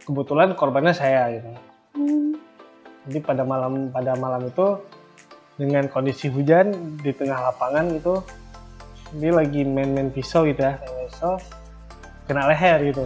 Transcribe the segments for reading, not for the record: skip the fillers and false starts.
kebetulan korbannya saya gitu. Hmm. Jadi pada malam itu dengan kondisi hujan di tengah lapangan itu, dia lagi main pisau gitu ya, pisau kena leher gitu.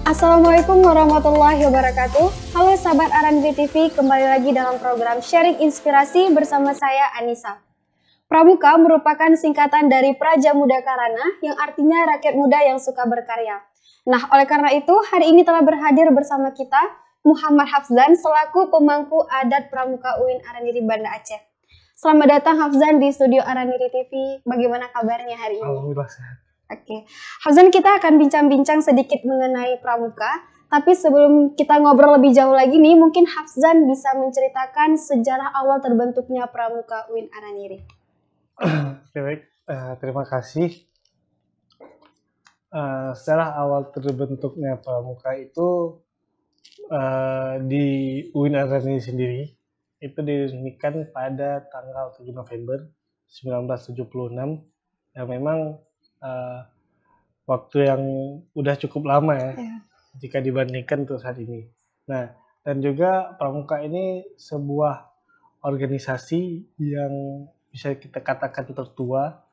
Assalamualaikum warahmatullahi wabarakatuh. Halo sahabat Araniri TV, kembali lagi dalam program Sharing Inspirasi bersama saya Anissa. Pramuka merupakan singkatan dari Praja Muda Karana yang artinya rakyat muda yang suka berkarya. Nah, oleh karena itu hari ini telah berhadir bersama kita Muhammad Hafzan selaku pemangku adat Pramuka UIN Araniri Banda Aceh. Selamat datang Hafzan di studio Araniri TV. Bagaimana kabarnya hari ini? Alhamdulillah sehat. Oke, Hafzan, kita akan bincang-bincang sedikit mengenai Pramuka. Tapi sebelum kita ngobrol lebih jauh lagi nih, mungkin Hafzan bisa menceritakan sejarah awal terbentuknya Pramuka UIN Araniri. Baik, terima kasih. Sejarah awal terbentuknya Pramuka itu di UIN Araniri sendiri itu diresmikan pada tanggal 7 November 1976 yang memang waktu yang udah cukup lama ya, jika dibandingkan untuk saat ini. Nah, dan juga Pramuka ini sebuah organisasi yang bisa kita katakan tertua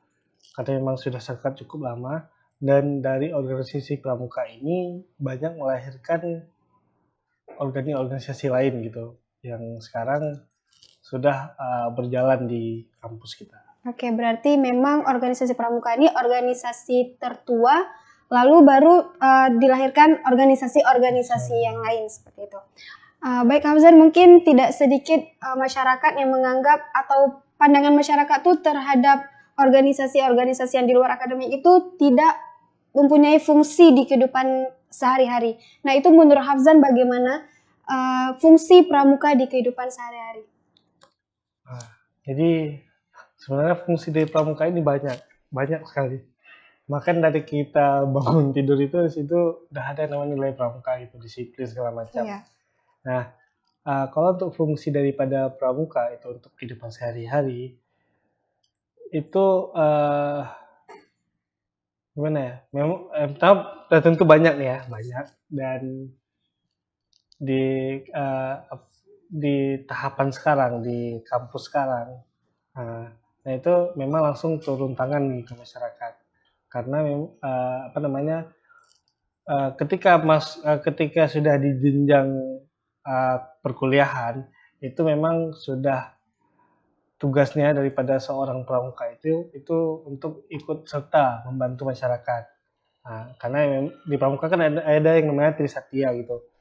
karena memang sudah sangat cukup lama, dan dari organisasi Pramuka ini banyak melahirkan organisasi lain gitu yang sekarang sudah berjalan di kampus kita. Oke, berarti memang organisasi Pramuka ini organisasi tertua, lalu baru dilahirkan organisasi-organisasi yang lain seperti itu. Baik Hafzan, mungkin tidak sedikit masyarakat yang menganggap atau pandangan masyarakat tuh terhadap organisasi-organisasi yang di luar akademik itu tidak mempunyai fungsi di kehidupan sehari-hari. Nah, itu menurut Hafzan bagaimana fungsi Pramuka di kehidupan sehari-hari? Jadi sebenarnya fungsi dari Pramuka ini banyak sekali. Bahkan dari kita bangun tidur itu situ udah ada namanya nilai Pramuka gitu, disiplin segala macam. Iya. Nah, kalau untuk fungsi daripada Pramuka itu untuk kehidupan sehari-hari itu gimana ya? Memang tentu banyak ya, banyak, dan di tahapan sekarang di kampus sekarang. Nah itu memang langsung turun tangan ke masyarakat karena ketika sudah di jenjang perkuliahan itu memang sudah tugasnya daripada seorang pramuka itu untuk ikut serta membantu masyarakat. Karena di pramuka kan ada yang namanya Trisatya gitu.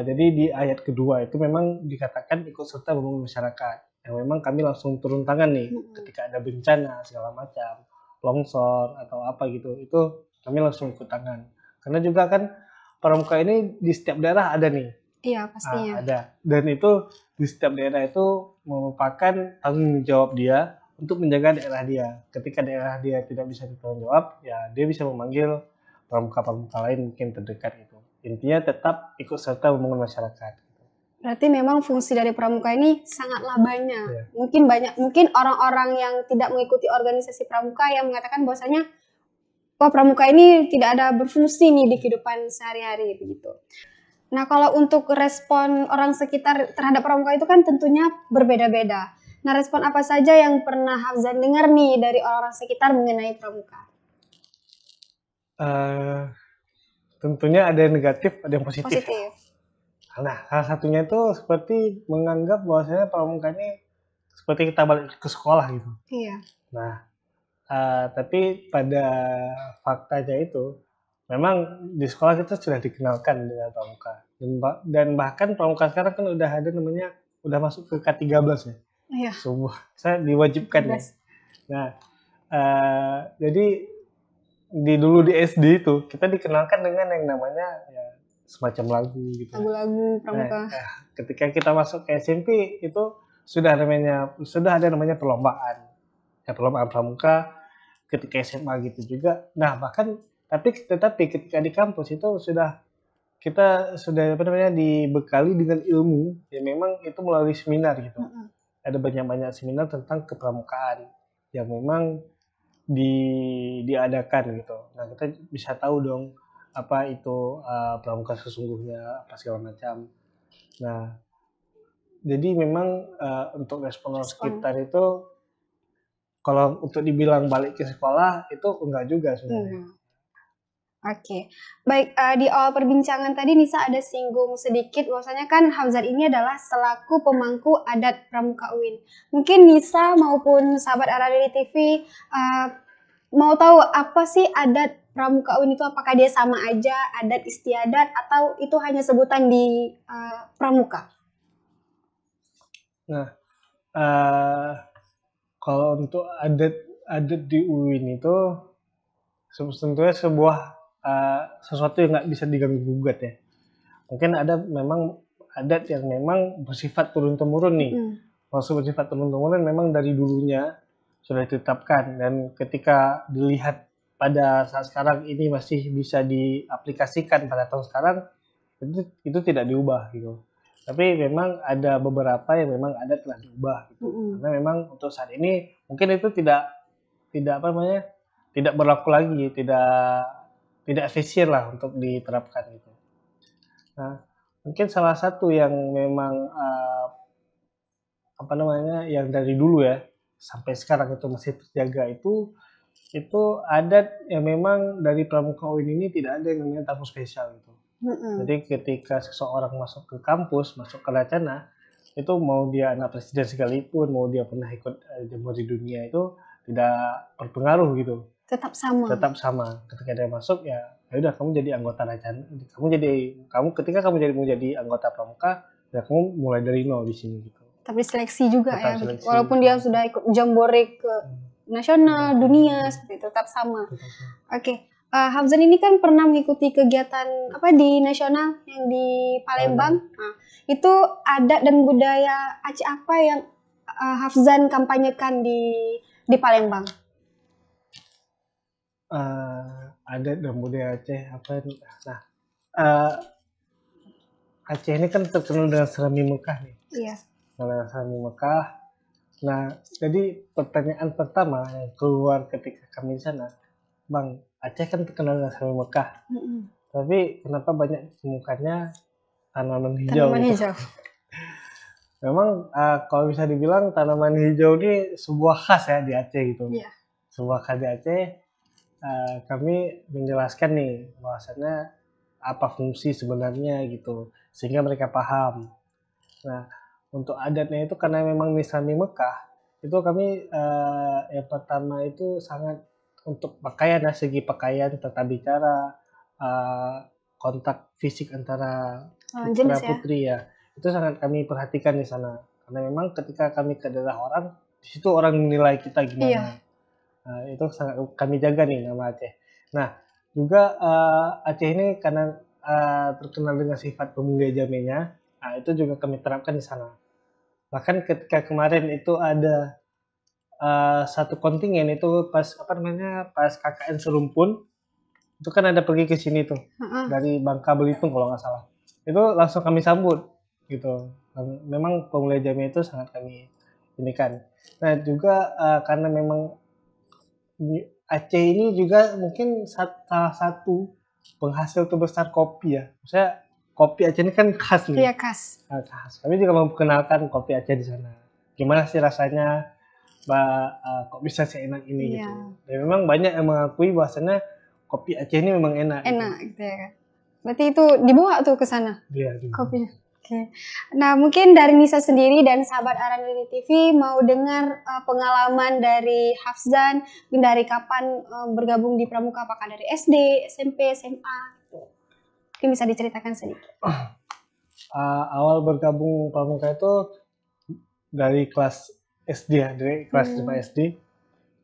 Jadi di ayat kedua itu memang dikatakan ikut serta membangun masyarakat. Yang memang kami langsung turun tangan nih ketika ada bencana segala macam, longsor atau apa gitu, itu kami langsung ikut tangan. Karena juga kan pramuka ini di setiap daerah ada nih. Iya, pastinya. Ada. Dan itu di setiap daerah itu merupakan tanggung jawab dia untuk menjaga daerah dia. Ketika daerah dia tidak bisa ditanggung jawab, ya dia bisa memanggil pramuka-pramuka lain mungkin terdekat itu. Intinya tetap ikut serta membangun masyarakat. Berarti memang fungsi dari Pramuka ini sangatlah banyak. Yeah. Mungkin orang-orang yang tidak mengikuti organisasi Pramuka yang mengatakan bahwasanya Pramuka ini tidak ada berfungsi nih di kehidupan sehari-hari begitu. Nah, kalau untuk respon orang sekitar terhadap Pramuka itu kan tentunya berbeda-beda. Nah, respon apa saja yang pernah Hafzan dengar nih dari orang-orang sekitar mengenai Pramuka? Tentunya ada yang negatif, ada yang positif. Nah, salah satunya itu seperti menganggap bahwasanya Pramuka ini seperti kita balik ke sekolah gitu. Iya. Nah, tapi pada faktanya itu memang di sekolah kita sudah dikenalkan dengan Pramuka. Dan bahkan Pramuka sekarang kan udah ada namanya, udah masuk ke K13 ya. Iya. Saya diwajibkan ya. Nah, jadi dulu di SD itu kita dikenalkan dengan yang namanya ya semacam lagu gitu. Lagu-lagu Pramuka. Nah, ketika kita masuk ke SMP itu sudah ada namanya perlombaan. Ya, perlombaan Pramuka ketika SMA gitu juga. Nah, bahkan tetapi ketika di kampus itu kita sudah dibekali dengan ilmu yang memang itu melalui seminar gitu. ada banyak-banyak seminar tentang kepramukaan yang memang diadakan gitu. Nah, kita bisa tahu dong apa itu pramuka sesungguhnya, apa segala macam. Nah, jadi memang untuk respon orang sekitar itu kalau untuk dibilang balik ke sekolah itu enggak juga sebenarnya. Oke, baik, di awal perbincangan tadi Nisa ada singgung sedikit bahwasanya kan Hafzan ini adalah selaku pemangku adat Pramuka UIN. Mungkin Nisa maupun sahabat Aradeli TV mau tahu apa sih adat Pramuka UIN itu, apakah dia sama aja adat istiadat atau itu hanya sebutan di Pramuka? Nah, kalau untuk adat di UIN itu tentunya sebuah sesuatu yang nggak bisa diganggu gugat ya. Mungkin ada memang adat yang memang bersifat turun-temurun nih. Maksud bersifat turun-temurun memang dari dulunya sudah ditetapkan, dan ketika dilihat pada saat sekarang ini masih bisa diaplikasikan pada tahun sekarang, itu tidak diubah gitu. Tapi memang ada beberapa yang memang adat telah diubah gitu. Karena memang untuk saat ini mungkin itu tidak apa namanya, tidak berlaku lagi, tidak efisien lah untuk diterapkan gitu. Nah, mungkin salah satu yang memang apa namanya, yang dari dulu ya sampai sekarang itu masih terjaga itu adat yang memang dari Pramuka UIN ini tidak ada yang namanya tamu spesial gitu. Jadi ketika seseorang masuk ke kampus, masuk ke Lacana, itu mau dia anak presiden sekalipun, mau dia pernah ikut Jamboree Dunia, itu tidak berpengaruh gitu. Tetap sama. Tetap sama. Ketika dia masuk ya udah kamu jadi anggota Lacana. Ketika kamu mau jadi anggota Pramuka, ya kamu mulai dari nol di sini gitu. Tapi seleksi juga Tetap ya. seleksi. Walaupun dia sudah ikut Jamboree ke nasional, dunia, seperti itu, tetap sama. Oke. Hafzan ini kan pernah mengikuti kegiatan di nasional yang di Palembang. Nah, itu adat dan budaya Aceh apa yang Hafzan kampanyekan di Palembang? Adat dan budaya Aceh apa? Nah, Aceh ini kan terkenal dengan Serami Mekah nih. Iya. Serami Mekah. Nah, jadi pertanyaan pertama yang keluar ketika kami di sana, Bang, Aceh kan terkenal dengan Serami Mekah. Tapi kenapa banyak ditemukannya tanaman hijau? Tanaman hijau. Memang kalau bisa dibilang tanaman hijau ini sebuah khas ya di Aceh gitu. Iya. Sebuah khas di Aceh. Kami menjelaskan nih bahwasannya apa fungsi sebenarnya gitu, sehingga mereka paham. Nah, untuk adatnya itu karena memang Nisrani Mekah, itu kami yang pertama itu sangat untuk pakaian ya, segi pakaian, tata bicara, kontak fisik antara putra putri ya, itu sangat kami perhatikan di sana. Karena memang ketika kami ke daerah orang, di situ orang menilai kita gimana. Iya. Nah, itu sangat kami jaga nih nama Aceh. Nah, juga Aceh ini karena terkenal dengan sifat pemuda jamenya, nah itu juga kami terapkan di sana. Bahkan ketika kemarin itu ada satu kontingen itu pas KKN Serumpun, itu kan ada pergi ke sini tuh dari Bangka Belitung kalau nggak salah. Itu langsung kami sambut gitu. Memang pemuda jamnya itu sangat kami inikan. Nah, juga karena memang Aceh ini juga mungkin salah satu penghasil terbesar kopi ya. Maksudnya kopi Aceh ini kan khas nih. Iya, khas. Khas. Kami juga memperkenalkan kopi Aceh di sana. Gimana sih rasanya, kok bisa seenak ini gitu. Dan memang banyak yang mengakui bahwasannya kopi Aceh ini memang enak. Enak gitu ya kan. Berarti itu dibawa tuh ke sana. Iya, kopinya. Oke. Nah, mungkin dari Nisa sendiri dan sahabat Aradeli TV mau dengar pengalaman dari Hafzan, dari kapan bergabung di Pramuka, apakah dari SD, SMP, SMA? Mungkin bisa diceritakan sedikit. Awal bergabung Pramuka itu dari kelas SD ya, dari kelas 5 SD.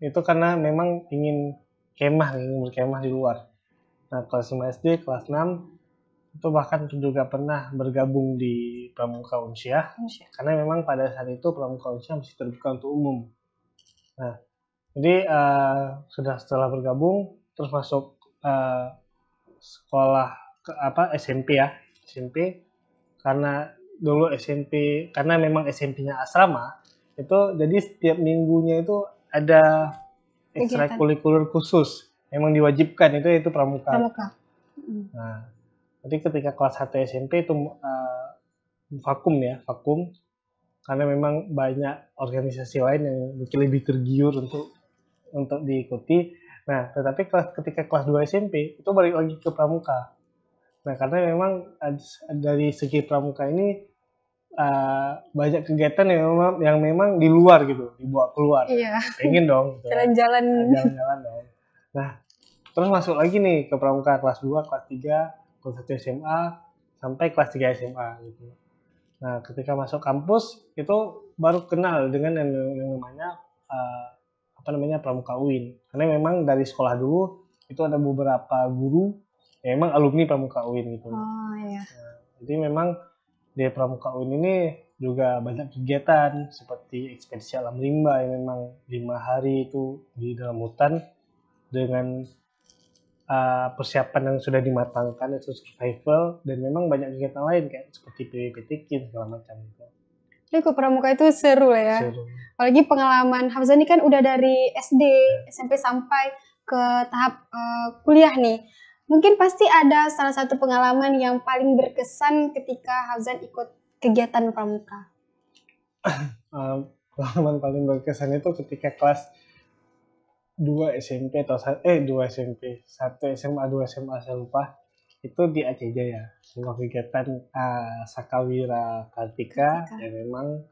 Itu karena memang ingin berkemah di luar. Nah, kelas 5 SD, kelas 6 itu bahkan juga pernah bergabung di Pramuka Unsyah, karena memang pada saat itu Pramuka Unsyah masih terbuka untuk umum. Nah, jadi setelah bergabung terus masuk sekolah SMP ya, SMP, karena dulu SMP karena memang SMP-nya asrama, itu jadi setiap minggunya itu ada Kegiatan. ekstrakurikuler khusus, emang diwajibkan itu pramuka. Pramuka. Nah, jadi ketika kelas 1 SMP itu vakum karena memang banyak organisasi lain yang mungkin lebih tergiur untuk diikuti. Nah, tetapi ketika kelas 2 SMP itu balik lagi ke pramuka. Nah, karena memang dari segi pramuka ini banyak kegiatan yang memang di luar gitu, dibawa keluar. Iya. Pengen dong. Gitu. Jalan-jalan. Jalan-jalan dong. Nah, terus masuk lagi nih ke pramuka kelas 2, kelas 3, kelas 1 SMA, sampai kelas 3 SMA gitu. Nah, ketika masuk kampus itu baru kenal dengan yang namanya pramuka UIN. Karena memang dari sekolah dulu itu ada beberapa guru yang memang alumni pramuka UIN gitu. Oh iya. Nah, jadi memang di pramuka UIN ini juga banyak kegiatan seperti ekspedisi alam rimba yang memang 5 hari itu di dalam hutan dengan persiapan yang sudah dimatangkan, itu survival, dan memang banyak kegiatan lain kayak seperti PWPTK segala macam gitu. Jadi ke pramuka itu seru lah ya. Seru. Apalagi pengalaman Hafzah ini kan udah dari SD, SMP sampai ke tahap kuliah nih. Mungkin pasti ada salah satu pengalaman yang paling berkesan ketika Hafzan ikut kegiatan pramuka. Pengalaman paling berkesan itu ketika kelas 2 SMP atau 2 SMP, 1 SMA, 2 SMA saya lupa. Itu di Aceh Jaya, sebuah kegiatan Sakawira Kartika yang memang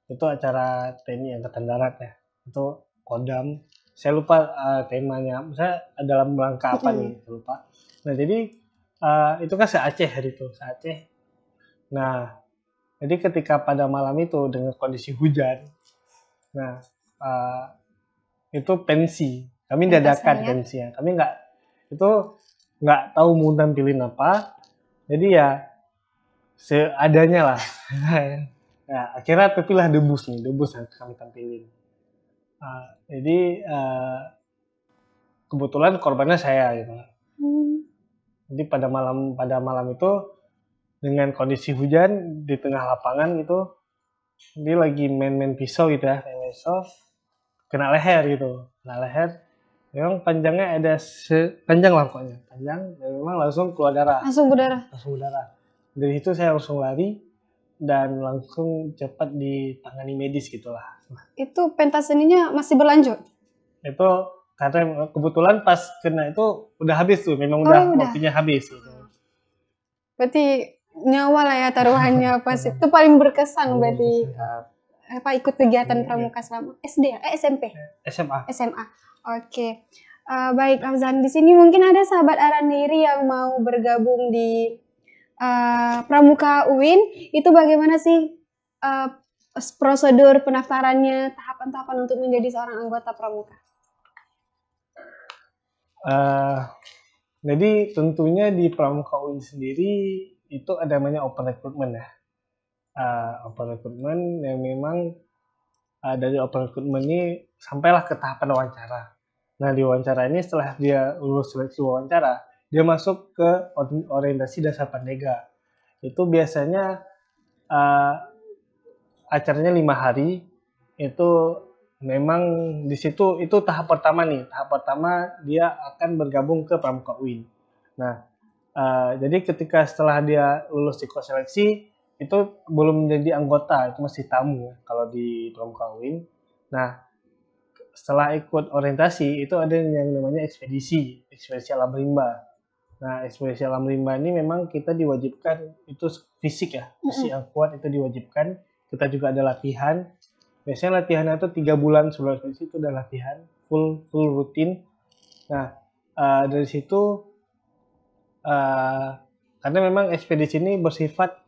itu acara TNI Angkatan Darat ya. Itu Kodam. Saya lupa temanya. Misalnya dalam rangka apa nih, saya lupa. Nah, jadi itu kan se-Aceh hari itu, se-Aceh. Nah, jadi ketika pada malam itu dengan kondisi hujan, nah itu pensi. Kami dadakan pensinya. Kami nggak tahu mau tampilin apa. Jadi ya seadanya lah. Nah, akhirnya terpilih debus yang kami tampilin. Jadi kebetulan korbannya saya gitu. Jadi pada malam itu dengan kondisi hujan di tengah lapangan gitu, dia lagi main pisau gitu ya, kena leher gitu, memang panjangnya ada panjang lah pokoknya, panjang, dan memang langsung keluar darah. Langsung berdarah. Dari situ saya langsung lari dan langsung cepat ditangani medis gitulah. Itu pentas seninya masih berlanjut? Itu karena kebetulan pas kena itu udah habis tuh, memang udah waktunya habis gitu. Berarti nyawa lah ya taruhannya pas itu paling berkesan berarti. Ikut kegiatan pramuka selama SD ya? SMP? SMA. Oke. Baik Afzan, di sini mungkin ada sahabat Araniri yang mau bergabung di pramuka UIN. Itu bagaimana sih prosedur pendaftarannya, tahapan-tahapan untuk menjadi seorang anggota pramuka? Jadi tentunya di pramuka UIN sendiri itu ada namanya open recruitment ya. Open recruitment yang memang dari open recruitment ini sampailah ke tahapan wawancara. Nah, di wawancara ini setelah dia lulus seleksi wawancara, dia masuk ke orientasi dasar pandega. Itu biasanya acaranya 5 hari. Itu memang di situ itu tahap pertama nih. Tahap pertama dia akan bergabung ke pramuka UIN. Nah, jadi ketika setelah dia lulus ikut seleksi, itu belum menjadi anggota, itu masih tamu kalau di pramuka UIN. Nah, setelah ikut orientasi itu ada yang namanya ekspedisi alam rimba. Nah, ekspedisi alam rimba ini memang kita diwajibkan itu fisik ya, fisik yang kuat itu diwajibkan. Kita juga ada latihan. Biasanya latihannya itu 3 bulan sebelum ekspedisi itu udah latihan full rutin. Nah, dari situ karena memang ekspedisi ini bersifat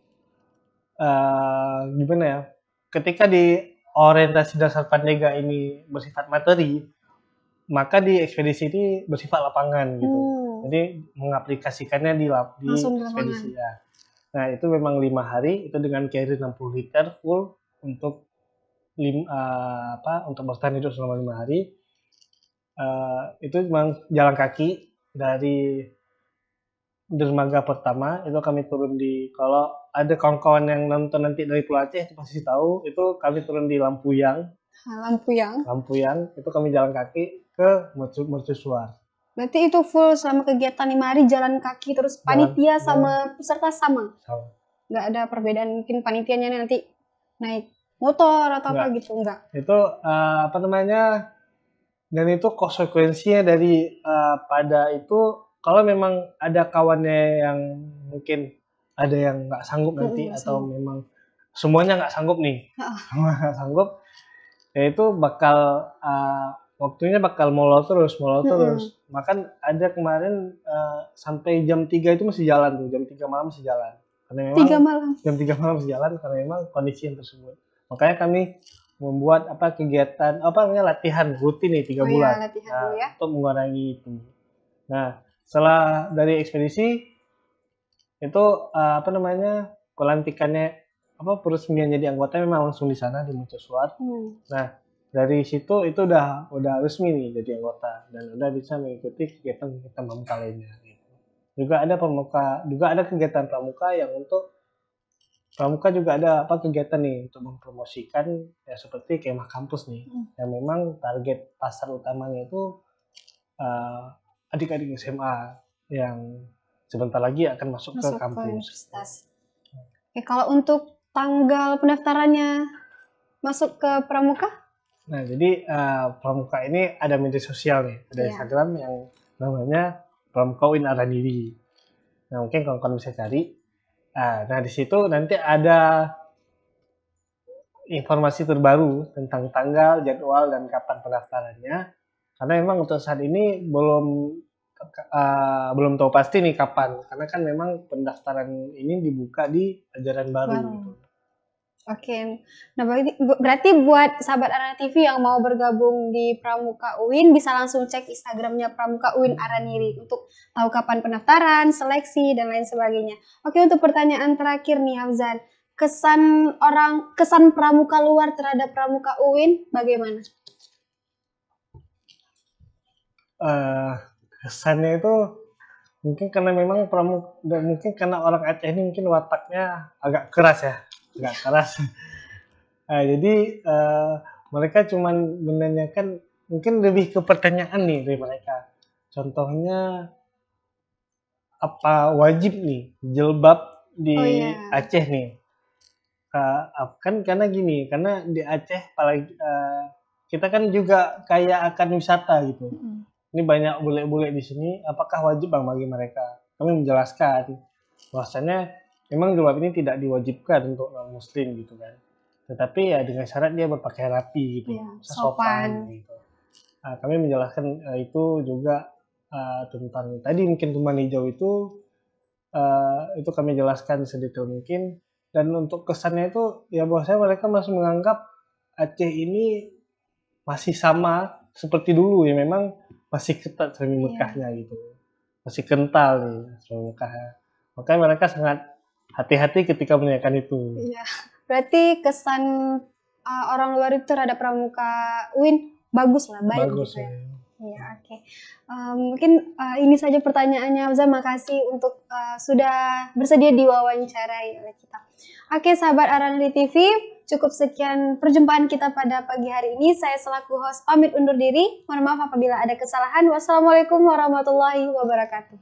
gimana ya, ketika di orientasi dasar pandega ini bersifat materi, maka di ekspedisi ini bersifat lapangan gitu. Jadi mengaplikasikannya di ekspedisi ya. Nah, itu memang 5 hari itu dengan carry 60 liter full untuk untuk bertahan hidup selama 5 hari. Itu memang jalan kaki dari dermaga pertama itu kami turun di, kalau ada kawan-kawan yang nonton nanti dari Pulau Aceh itu pasti tahu, itu kami turun di Lampuyang. Lampuyang itu kami jalan kaki ke mercusuar. Berarti itu full selama kegiatan 5 hari jalan kaki terus panitia sama peserta sama? Sama. Nggak ada perbedaan, mungkin panitianya nanti naik motor atau apa gitu, enggak? Itu apa namanya, dan itu konsekuensinya dari pada itu kalau memang ada kawannya yang mungkin ada yang nggak sanggup nanti atau memang semuanya nggak sanggup nih, semua nggak sanggup, ya itu bakal waktunya bakal molor terus. Makan ada kemarin sampai jam 3 itu masih jalan tuh, jam 3 malam masih jalan. Karena memang jam 3 malam masih jalan karena memang kondisi yang tersebut. Makanya kami membuat kegiatan latihan rutin nih 3 bulan untuk mengurangi itu. Nah, setelah dari ekspedisi itu pelantikannya peresmian jadi anggota memang langsung di sana di mercusuar. Nah, dari situ itu udah resmi nih jadi anggota dan udah bisa mengikuti kegiatan pramuka lainnya gitu. Juga ada kegiatan pramuka yang untuk pramuka juga ada kegiatan nih untuk mempromosikan ya seperti kemah kampus nih yang memang target pasar utamanya itu adik-adik SMA yang sebentar lagi akan masuk ke kampus. Oke, kalau untuk tanggal pendaftarannya masuk ke pramuka? Nah, jadi pramuka ini ada media sosial nih, ada Instagram yang namanya Pramuka UIN Araniri. Nah, mungkin kalau kalian bisa cari. Nah, di situ nanti ada informasi terbaru tentang tanggal, jadwal, dan kapan pendaftarannya. Karena memang untuk saat ini belum tahu pasti nih kapan, karena kan memang pendaftaran ini dibuka di ajaran baru. Gitu. Oke, nah berarti buat sahabat Arana TV yang mau bergabung di Pramuka UIN bisa langsung cek Instagramnya Pramuka UIN Araniri untuk tahu kapan pendaftaran, seleksi, dan lain sebagainya. Oke, untuk pertanyaan terakhir nih Hafzan, kesan pramuka luar terhadap Pramuka UIN bagaimana? Kesannya itu mungkin karena memang dan mungkin karena orang Aceh ini mungkin wataknya agak keras ya, jadi mereka cuman menanyakan, mungkin lebih ke pertanyaan nih dari mereka. Contohnya apa wajib nih jilbab di Aceh nih? Kan karena gini, karena di Aceh apalagi kita kan juga kayak akan wisata gitu. Ini banyak bule-bule di sini, apakah wajib bagi mereka? Kami menjelaskan bahwasanya memang jilbab ini tidak diwajibkan untuk non-muslim gitu kan. Tetapi ya dengan syarat dia berpakaian rapi gitu, sopan gitu. Kami menjelaskan itu juga tentang tadi mungkin tuman hijau itu kami jelaskan sedetail mungkin. Dan untuk kesannya itu ya bahwasanya mereka masih menganggap Aceh ini masih sama seperti dulu ya, memang masih ketat Semi Mekahnya gitu, masih kental nih Semi Mekahnya. Makanya mereka sangat hati-hati ketika menanyakan itu. Iya, berarti kesan orang luar itu terhadap Pramuka UIN bagus lah, baik gitu ya. Iya, oke. Mungkin ini saja pertanyaannya, Hafzan. Makasih untuk sudah bersedia diwawancarai oleh kita. Oke, sahabat Araniri TV, cukup sekian perjumpaan kita pada pagi hari ini. Saya selaku host pamit undur diri. Mohon maaf apabila ada kesalahan. Wassalamualaikum warahmatullahi wabarakatuh.